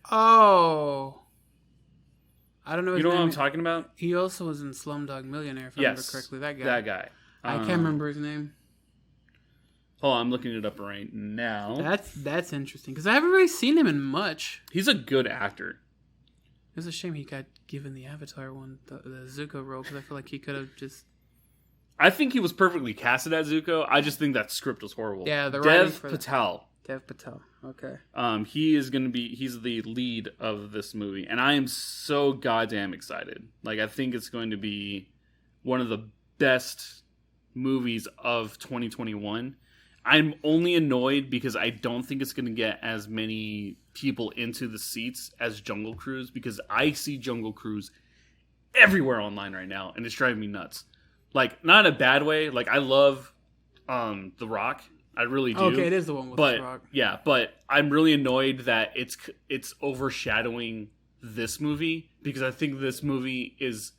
Oh. I don't know. You know what I'm talking about? He also was in Slumdog Millionaire, if I remember correctly. That guy. That guy. I can't remember his name. Hold on, I'm looking it up right now. That's interesting, because I haven't really seen him in much. He's a good actor. It's a shame he got given the Avatar one, the Zuko role, because I feel like he could have just... I think he was perfectly casted as Zuko. I just think that script was horrible. Yeah, the Dev Patel. Dev Patel. Okay. He's the lead of this movie, and I am so goddamn excited. Like, I think it's going to be one of the best movies of 2021. I'm only annoyed because I don't think it's going to get as many people into the seats as Jungle Cruise, because I see Jungle Cruise everywhere online right now, and it's driving me nuts. Like, not in a bad way. Like, I love The Rock. I really do. Okay, it is the one with The Rock. Yeah, but I'm really annoyed that it's overshadowing this movie, because I think this movie is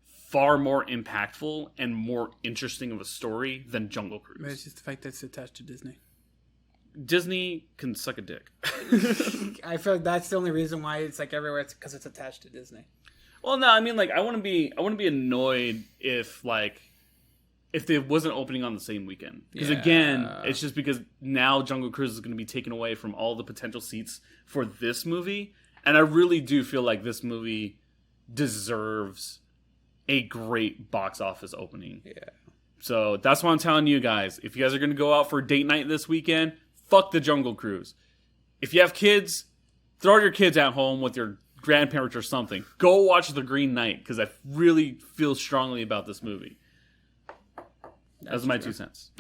far more impactful and more interesting of a story than Jungle Cruise. But it's just the fact that it's attached to Disney. Disney can suck a dick. I feel like that's the only reason why it's like everywhere. It's because it's attached to Disney. Well, no, I mean, like, I wouldn't be annoyed if it wasn't opening on the same weekend. Because again, it's just because now Jungle Cruise is going to be taken away from all the potential seats for this movie. And I really do feel like this movie deserves a great box office opening. Yeah. So that's why I'm telling you guys. If you guys are going to go out for date night this weekend, fuck the Jungle Cruise. If you have kids, throw your kids at home with your grandparents or something. Go watch The Green Knight, because I really feel strongly about this movie. That's my 2 cents.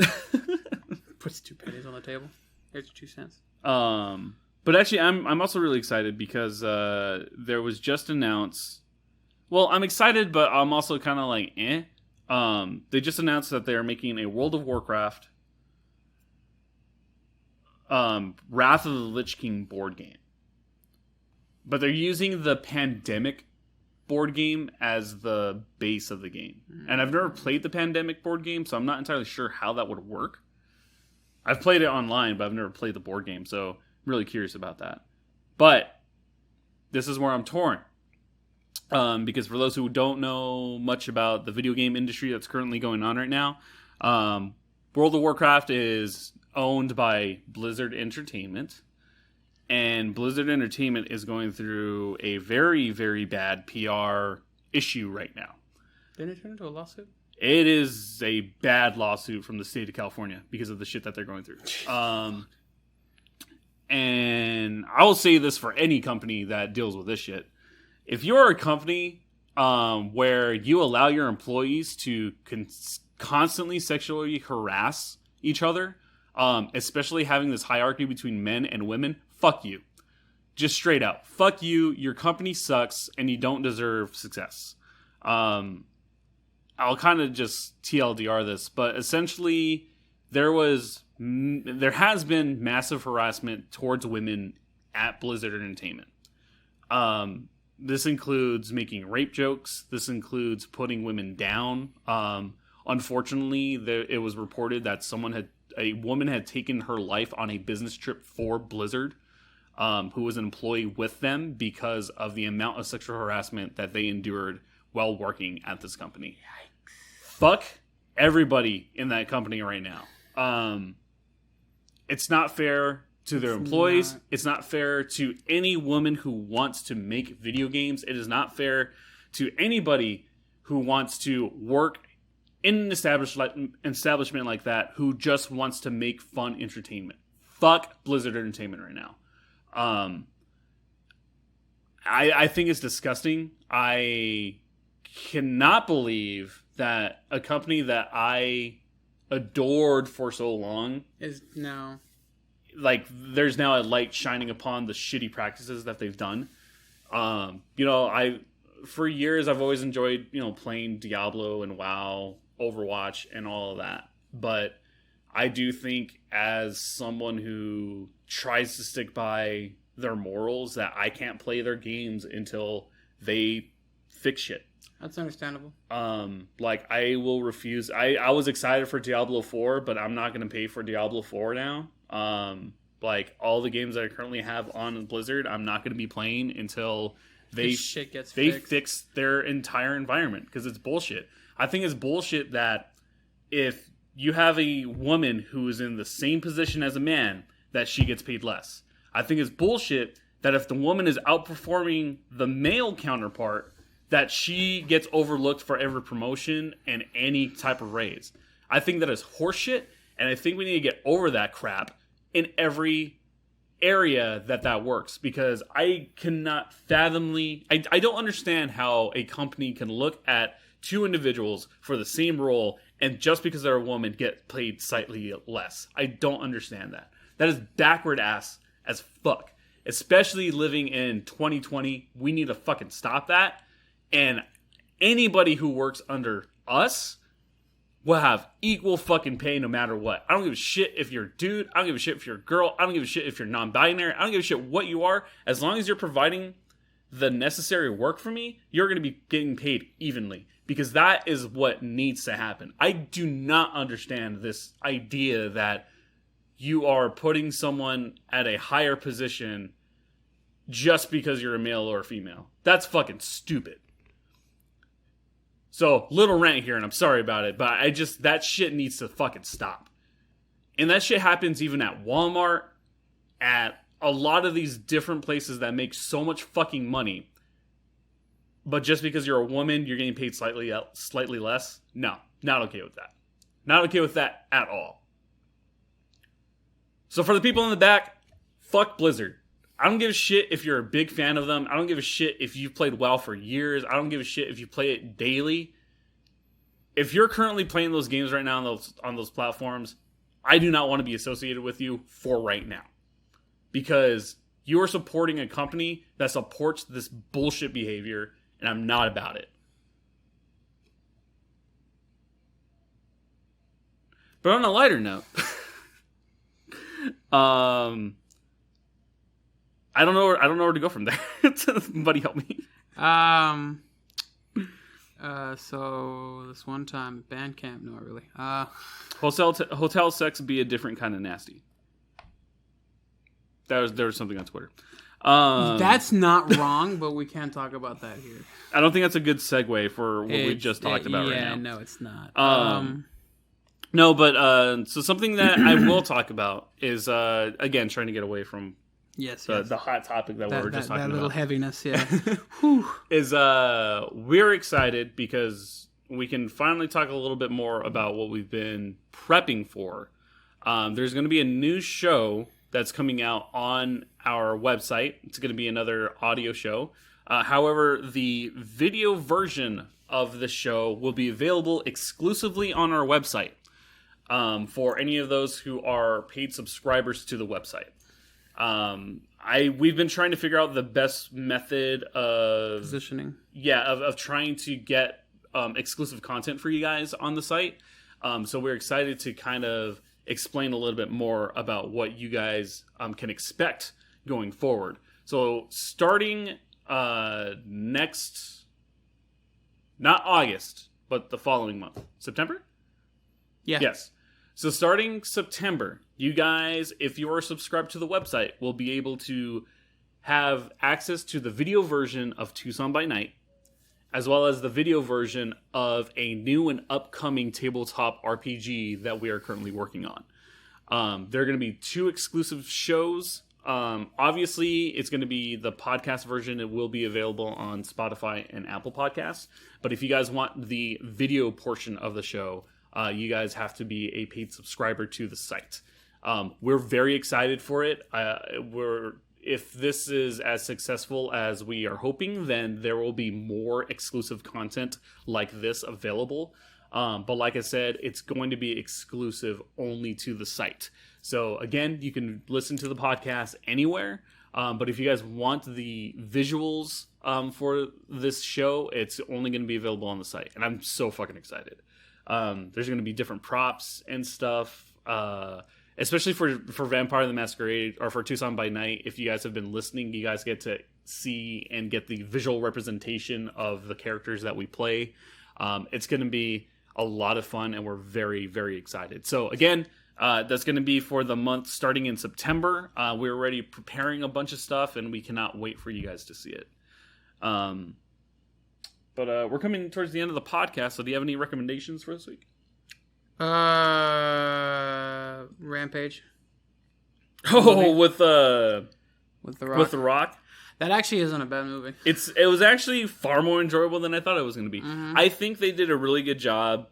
Puts 2 pennies on the table. Here's your 2 cents. But actually, I'm also really excited because there was just announced. Well, I'm excited, but I'm also kind of like, eh. They just announced that they are making a World of Warcraft Wrath of the Lich King board game. But they're using the Pandemic board game as the base of the game. And I've never played the Pandemic board game, so I'm not entirely sure how that would work. I've played it online, but I've never played the board game, so I'm really curious about that. But this is where I'm torn. Because for those who don't know much about the video game industry that's currently going on right now, World of Warcraft is owned by Blizzard Entertainment. And Blizzard Entertainment is going through a very, very bad PR issue right now. Didn't it turn into a lawsuit? It is a bad lawsuit from the state of California because of the shit that they're going through. And I will say this for any company that deals with this shit. If you're a company where you allow your employees to constantly sexually harass each other, especially having this hierarchy between men and women, fuck you. Just straight out. Fuck you. Your company sucks and you don't deserve success. I'll kind of just TLDR this, but essentially there has been massive harassment towards women at Blizzard Entertainment. This includes making rape jokes. This includes putting women down. Unfortunately, it was reported that a woman had taken her life on a business trip for Blizzard, who was an employee with them because of the amount of sexual harassment that they endured while working at this company. Yikes. Fuck everybody in that company right now. It's not fair to their employees. It's not fair to any woman who wants to make video games. It is not fair to anybody who wants to work in an establishment like that, who just wants to make fun entertainment. Fuck Blizzard Entertainment right now. I think it's disgusting. I cannot believe that a company that I adored for so long is now... Like, there's now a light shining upon the shitty practices that they've done. For years, I've always enjoyed, playing Diablo and WoW, Overwatch, and all of that. But I do think, as someone who tries to stick by their morals, that I can't play their games until they fix shit. That's understandable. I will refuse. I was excited for Diablo 4, but I'm not going to pay for Diablo 4 now. All the games that I currently have on Blizzard, I'm not going to be playing until they fix their entire environment, because it's bullshit. I think it's bullshit that if you have a woman who is in the same position as a man, that she gets paid less. I think it's bullshit that if the woman is outperforming the male counterpart, that she gets overlooked for every promotion and any type of raise. I think that is horseshit, and I think we need to get over that crap in every area that works, because I cannot I don't understand how a company can look at two individuals for the same role and just because they're a woman get paid slightly less. I don't understand that. That is backward ass as fuck. Especially living in 2020, we need to fucking stop that. And anybody who works under us will have equal fucking pay no matter what. I don't give a shit if you're a dude. I don't give a shit if you're a girl. I don't give a shit if you're non-binary. I don't give a shit what you are. As long as you're providing the necessary work for me, you're going to be getting paid evenly. Because that is what needs to happen. I do not understand this idea that you are putting someone at a higher position just because you're a male or a female. That's fucking stupid. So, little rant here, and I'm sorry about it, but that shit needs to fucking stop. And that shit happens even at Walmart, at a lot of these different places that make so much fucking money. But just because you're a woman, you're getting paid slightly less? No, not okay with that. Not okay with that at all. So for the people in the back, fuck Blizzard. I don't give a shit if you're a big fan of them. I don't give a shit if you've played WoW for years. I don't give a shit if you play it daily. If you're currently playing those games right now on those platforms, I do not want to be associated with you for right now. Because you are supporting a company that supports this bullshit behavior, and I'm not about it. But on a lighter note, I don't know where to go from there. Somebody help me. So this one time band camp, not really. Hotel sex be a different kind of nasty. There was something on Twitter. That's not wrong, but we can't talk about that here. I don't think that's a good segue for what we just talked about right now. Yeah, no, it's not. No, but so something that I will talk about is again trying to get away from the hot topic that we were just talking about. That little heaviness, yeah. Is we're excited because we can finally talk a little bit more about what we've been prepping for. There's going to be a new show that's coming out on our website. It's going to be another audio show. However, the video version of the show will be available exclusively on our website for any of those who are paid subscribers to the website. We've been trying to figure out the best method of positioning. Yeah, of trying to get exclusive content for you guys on the site. So we're excited to kind of explain a little bit more about what you guys can expect going forward. So starting next, not August, but the following month. September? Yeah. Yes. So starting September, you guys, if you are subscribed to the website, will be able to have access to the video version of Tucson by Night, as well as the video version of a new and upcoming tabletop RPG that we are currently working on. There are going to be 2 exclusive shows. Obviously, it's going to be the podcast version. It will be available on Spotify and Apple Podcasts. But if you guys want the video portion of the show, you guys have to be a paid subscriber to the site. We're very excited for it. If this is as successful as we are hoping, then there will be more exclusive content like this available. But like I said, it's going to be exclusive only to the site. So again, you can listen to the podcast anywhere. But if you guys want the visuals for this show, it's only going to be available on the site. And I'm so fucking excited. There's going to be different props and stuff. Especially for Vampire the Masquerade, or for Tucson by Night, if you guys have been listening, you guys get to see and get the visual representation of the characters that we play. It's going to be a lot of fun, and we're very, very excited. So again, that's going to be for the month starting in September. We're already preparing a bunch of stuff, and we cannot wait for you guys to see it. But we're coming towards the end of the podcast, so do you have any recommendations for this week? Rampage. Oh, with the Rock. With the Rock. That actually isn't a bad movie. It was actually far more enjoyable than I thought it was going to be. Mm-hmm. I think they did a really good job,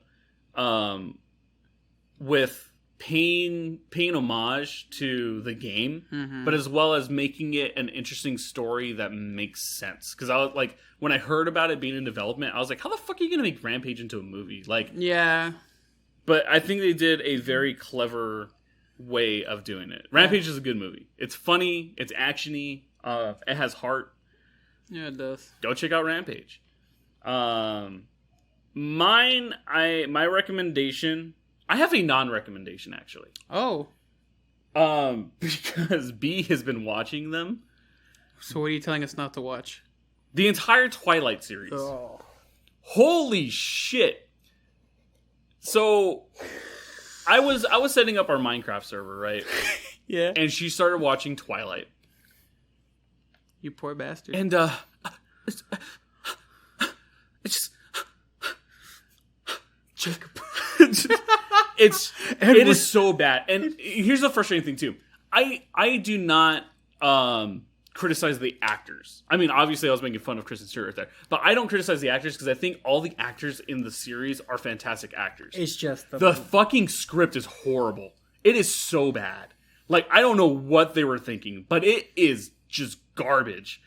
with paying homage to the game, mm-hmm. but as well as making it an interesting story that makes sense. Because I was like, when I heard about it being in development, I was like, how the fuck are you going to make Rampage into a movie? Like, yeah. But I think they did a very clever way of doing it. Rampage is a good movie. It's funny. It's actiony. It has heart. Yeah, it does. Go check out Rampage. My recommendation. I have a non-recommendation actually. Oh. Because B has been watching them. So what are you telling us not to watch? The entire Twilight series. Oh. Holy shit. So, I was setting up our Minecraft server, right? Yeah. And she started watching Twilight. You poor bastard. And it's Jacob. it is so bad. And here's the frustrating thing too. I do not criticize the actors. I mean, obviously I was making fun of Kristen Stewart right there, but I don't criticize the actors because I think all the actors in the series are fantastic actors. It's just the fucking script is horrible. It is so bad. Like, I don't know what they were thinking, but it is just garbage.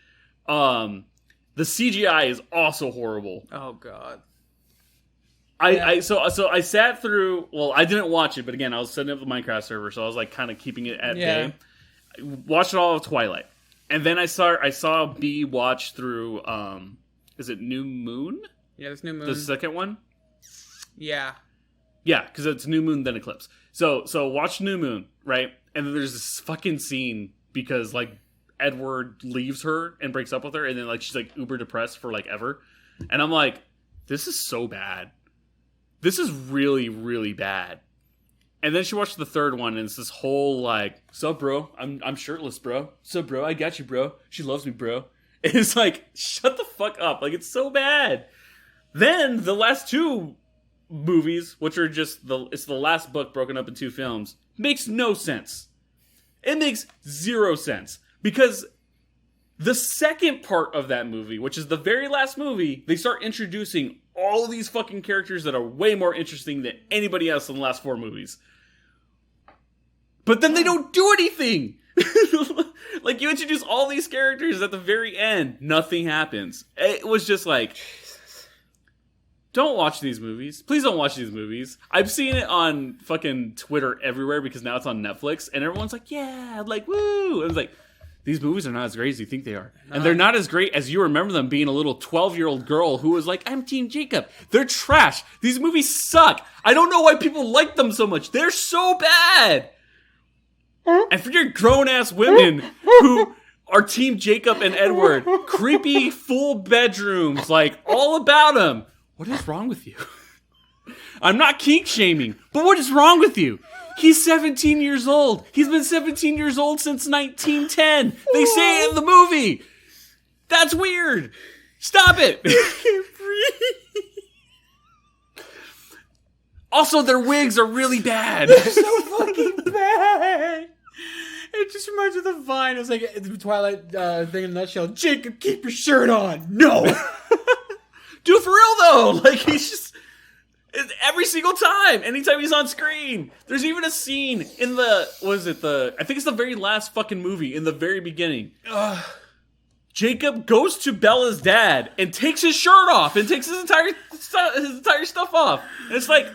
The CGI is also horrible. Oh god. So I sat through. Well, I didn't watch it, but again, I was setting up the Minecraft server, so I was like kind of keeping it at bay. I watched all of Twilight. And then I saw B watch through, is it New Moon? Yeah, it's New Moon. The second one? Yeah. Yeah, because it's New Moon, then Eclipse. So watch New Moon, right? And then there's this fucking scene because, like, Edward leaves her and breaks up with her, and then, like, she's, like, uber depressed for, like, ever. And I'm like, this is so bad. This is really, really bad. And then she watched the third one, and it's this whole, like, sup, bro? I'm shirtless, bro. Sup, bro? I got you, bro. She loves me, bro. And it's like, shut the fuck up. Like, it's so bad. Then, the last 2 movies, which are just, it's the last book broken up in 2 films, makes no sense. It makes 0 sense. Because the second part of that movie, which is the very last movie, they start introducing all of these fucking characters that are way more interesting than anybody else in the last 4 movies. But then they don't do anything! Like, you introduce all these characters at the very end, nothing happens. It was just like, don't watch these movies. Please don't watch these movies. I've seen it on fucking Twitter everywhere because now it's on Netflix, and everyone's like, yeah, like, woo! And it's like, these movies are not as great as you think they are. And they're not as great as you remember them being a little 12-year-old girl who was like, I'm Team Jacob. They're trash. These movies suck. I don't know why people like them so much. They're so bad. And for your grown-ass women who are Team Jacob and Edward. Creepy, full bedrooms, like, all about him. What is wrong with you? I'm not kink shaming, but what is wrong with you? He's 17 years old. He's been 17 years old since 1910. They say it in the movie. That's weird. Stop it. I can't breathe. Also, their wigs are really bad. They're so fucking bad. It just reminds me of the Vine. It was like the Twilight thing in a nutshell. Jacob, keep your shirt on. No. Dude, for real though. Like, he's just... Every single time. Anytime he's on screen. There's even a scene in the... I think it's the very last fucking movie. In the very beginning. Jacob goes to Bella's dad and takes his shirt off. And takes his entire stuff off. And it's like...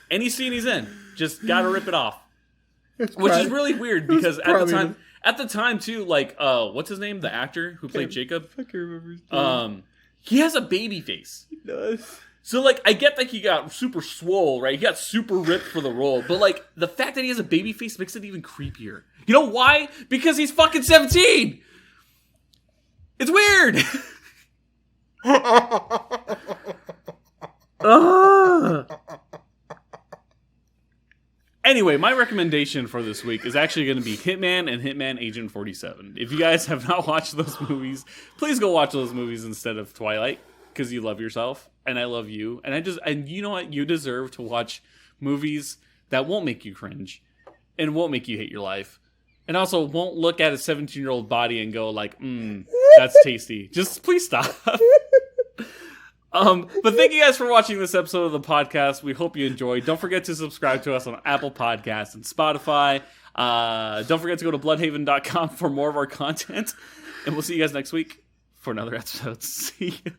Any scene he's in. Just gotta rip it off. Which is really weird because at the time too, like what's his name? The actor who played Jacob? I can't remember his name. He has a baby face. He does. So like I get that he got super swole, right? He got super ripped for the role, but like the fact that he has a baby face makes it even creepier. You know why? Because he's fucking 17. It's weird. Anyway, my recommendation for this week is actually going to be Hitman and Hitman Agent 47. If you guys have not watched those movies, please go watch those movies instead of Twilight, because you love yourself, and I love you. And you know what? You deserve to watch movies that won't make you cringe, and won't make you hate your life, and also won't look at a 17-year-old body and go like, that's tasty. Just please stop. But thank you guys for watching this episode of the podcast. We hope you enjoyed. Don't forget to subscribe to us on Apple Podcasts and Spotify. Don't forget to go to Bluhdhaven.com for more of our content. And we'll see you guys next week for another episode. See ya.